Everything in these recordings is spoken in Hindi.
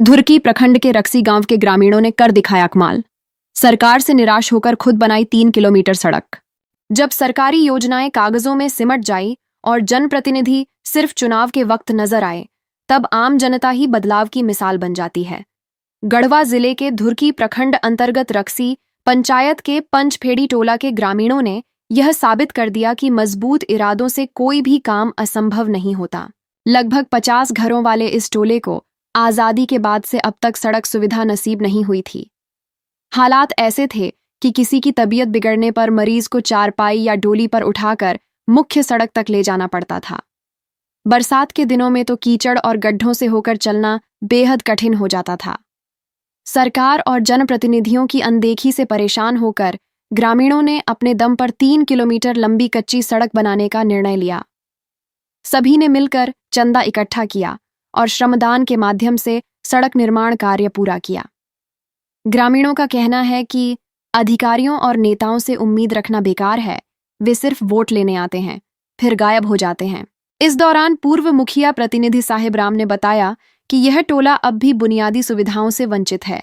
धुरकी प्रखंड के रक्सी गांव के ग्रामीणों ने कर दिखाया कमाल। सरकार से निराश होकर खुद बनाई 3 किलोमीटर सड़क। जब सरकारी योजनाएं कागजों में सिमट जाई और जनप्रतिनिधि सिर्फ चुनाव के वक्त नजर आए, तब आम जनता ही बदलाव की मिसाल बन जाती है। गढ़वा जिले के धुरकी प्रखंड अंतर्गत रक्सी पंचायत के पंचफेड़ी टोला के ग्रामीणों ने यह साबित कर दिया कि मजबूत इरादों से कोई भी काम असंभव नहीं होता। लगभग 50 घरों वाले इस टोले को आजादी के बाद से अब तक सड़क सुविधा नसीब नहीं हुई थी। हालात ऐसे थे कि किसी की तबीयत बिगड़ने पर मरीज को चारपाई या डोली पर उठाकर मुख्य सड़क तक ले जाना पड़ता था। बरसात के दिनों में तो कीचड़ और गड्ढों से होकर चलना बेहद कठिन हो जाता था। सरकार और जनप्रतिनिधियों की अनदेखी से परेशान होकर ग्रामीणों ने अपने दम पर 3 किलोमीटर लंबी कच्ची सड़क बनाने का निर्णय लिया। सभी ने मिलकर चंदा इकट्ठा किया और श्रमदान के माध्यम से सड़क निर्माण कार्य पूरा किया। ग्रामीणों का कहना है कि अधिकारियों और नेताओं से उम्मीद रखना बेकार है। वे सिर्फ वोट लेने आते हैं, फिर गायब हो जाते हैं। इस दौरान पूर्व मुखिया प्रतिनिधि साहिब राम ने बताया कि यह टोला अब भी बुनियादी सुविधाओं से वंचित है।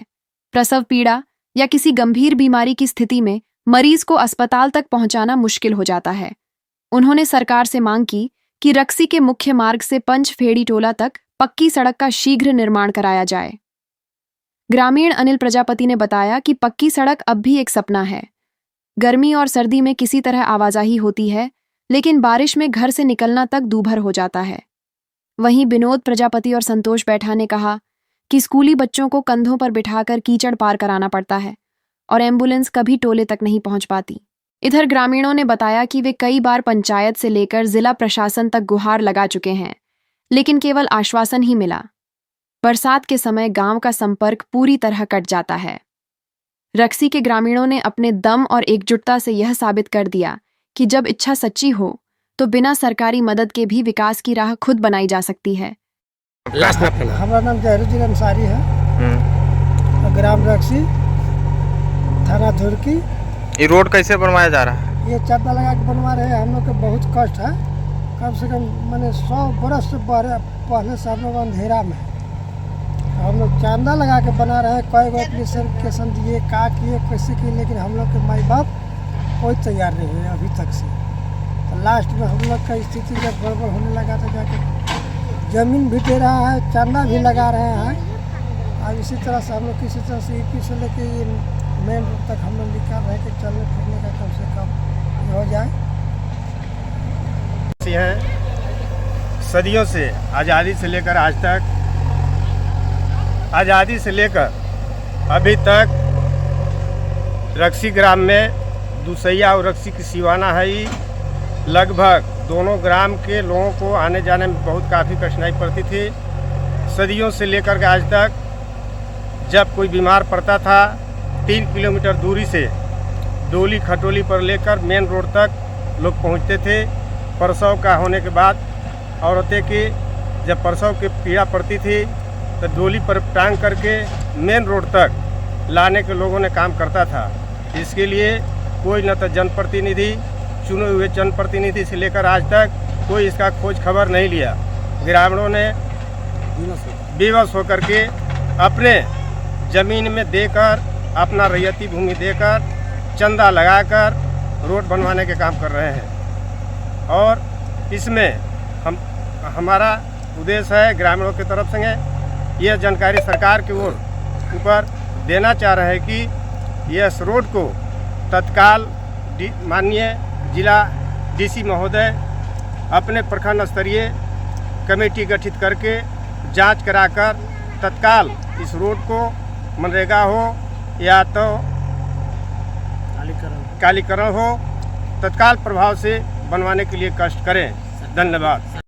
प्रसव पीड़ा या किसी गंभीर बीमारी की स्थिति में मरीज को अस्पताल तक पहुंचाना मुश्किल हो जाता है। उन्होंने सरकार से मांग की कि रक्सी के मुख्य मार्ग से पंचफेड़ी टोला तक पक्की सड़क का शीघ्र निर्माण कराया जाए। ग्रामीण अनिल प्रजापति ने बताया कि पक्की सड़क अब भी एक सपना है। गर्मी और सर्दी में किसी तरह आवाजाही होती है, लेकिन बारिश में घर से निकलना तक दूभर हो जाता है। वहीं विनोद प्रजापति और संतोष बैठा ने कहा कि स्कूली बच्चों को कंधों पर बिठाकर कीचड़ पार कराना पड़ता है और एम्बुलेंस कभी टोले तक नहीं पहुंच पाती। इधर ग्रामीणों ने बताया कि वे कई बार पंचायत से लेकर जिला प्रशासन तक गुहार लगा चुके हैं, लेकिन केवल आश्वासन ही मिला। बरसात के समय गांव का संपर्क पूरी तरह कट जाता है। रक्सी के ग्रामीणों ने अपने दम और एकजुटता से यह साबित कर दिया कि जब इच्छा सच्ची हो तो बिना सरकारी मदद के भी विकास की राह खुद बनाई जा सकती है। हमारा नाम जहरुद्दीन अंसारी है, ग्राम रक्सी, थाना धुरकी। ये रोड कैसे बनवाया जा रहा है? ये चंदा लगा के बनवा रहे हैं। हम लोग को बहुत कष्ट है। कम से कम मैंने 100 बरस से पहले से हम लोग अंधेरा में हम लोग चंदा लगा के बना रहे हैं। कई गो एप्लीकेशन दिए, का किए, कैसे किए, लेकिन हम लोग के माई बाप कोई तैयार नहीं है अभी तक से। तो लास्ट में हम लोग का स्थिति जब गड़बड़ होने लगा तो जाके ज़मीन भी दे रहा है, चंदा भी लगा रहे हैं। अब इसी तरह से हम लोग किसी तरह से यूपी से लेके ये मेन रोड तक हम लोग निकाल रहे हैं कि चलने फिरने का कम से कम हो जाए। सदियों से आज़ादी से लेकर आज तक, आज़ादी से लेकर अभी तक रक्सी ग्राम में दुसैया और रक्सी की सिवाना है। लगभग दोनों ग्राम के लोगों को आने जाने में काफ़ी कठिनाई पड़ती थी। सदियों से लेकर के आज तक जब कोई बीमार पड़ता था 3 किलोमीटर दूरी से डोली खटोली पर लेकर मेन रोड तक लोग पहुंचते थे। प्रसव का होने के बाद औरतें की जब प्रसव की पीड़ा पड़ती थी तो डोली पर टांग करके मेन रोड तक लाने के लोगों ने काम करता था। इसके लिए कोई न तो जनप्रतिनिधि, चुने हुए जनप्रतिनिधि से लेकर आज तक कोई इसका खोज खबर नहीं लिया। ग्रामीणों ने बेबस होकर के अपने ज़मीन में देकर, अपना रैयती भूमि देकर, चंदा लगाकर रोड बनवाने के काम कर रहे हैं। और इसमें हमारा उद्देश्य है ग्रामीणों की तरफ से यह जानकारी सरकार की ओर ऊपर देना चाह रहे हैं कि यह रोड को तत्काल माननीय जिला डीसी महोदय अपने प्रखंड स्तरीय कमेटी गठित करके जांच कराकर तत्काल इस रोड को मनरेगा हो या तो कालीकरण हो, तत्काल प्रभाव से बनवाने के लिए कष्ट करें। धन्यवाद।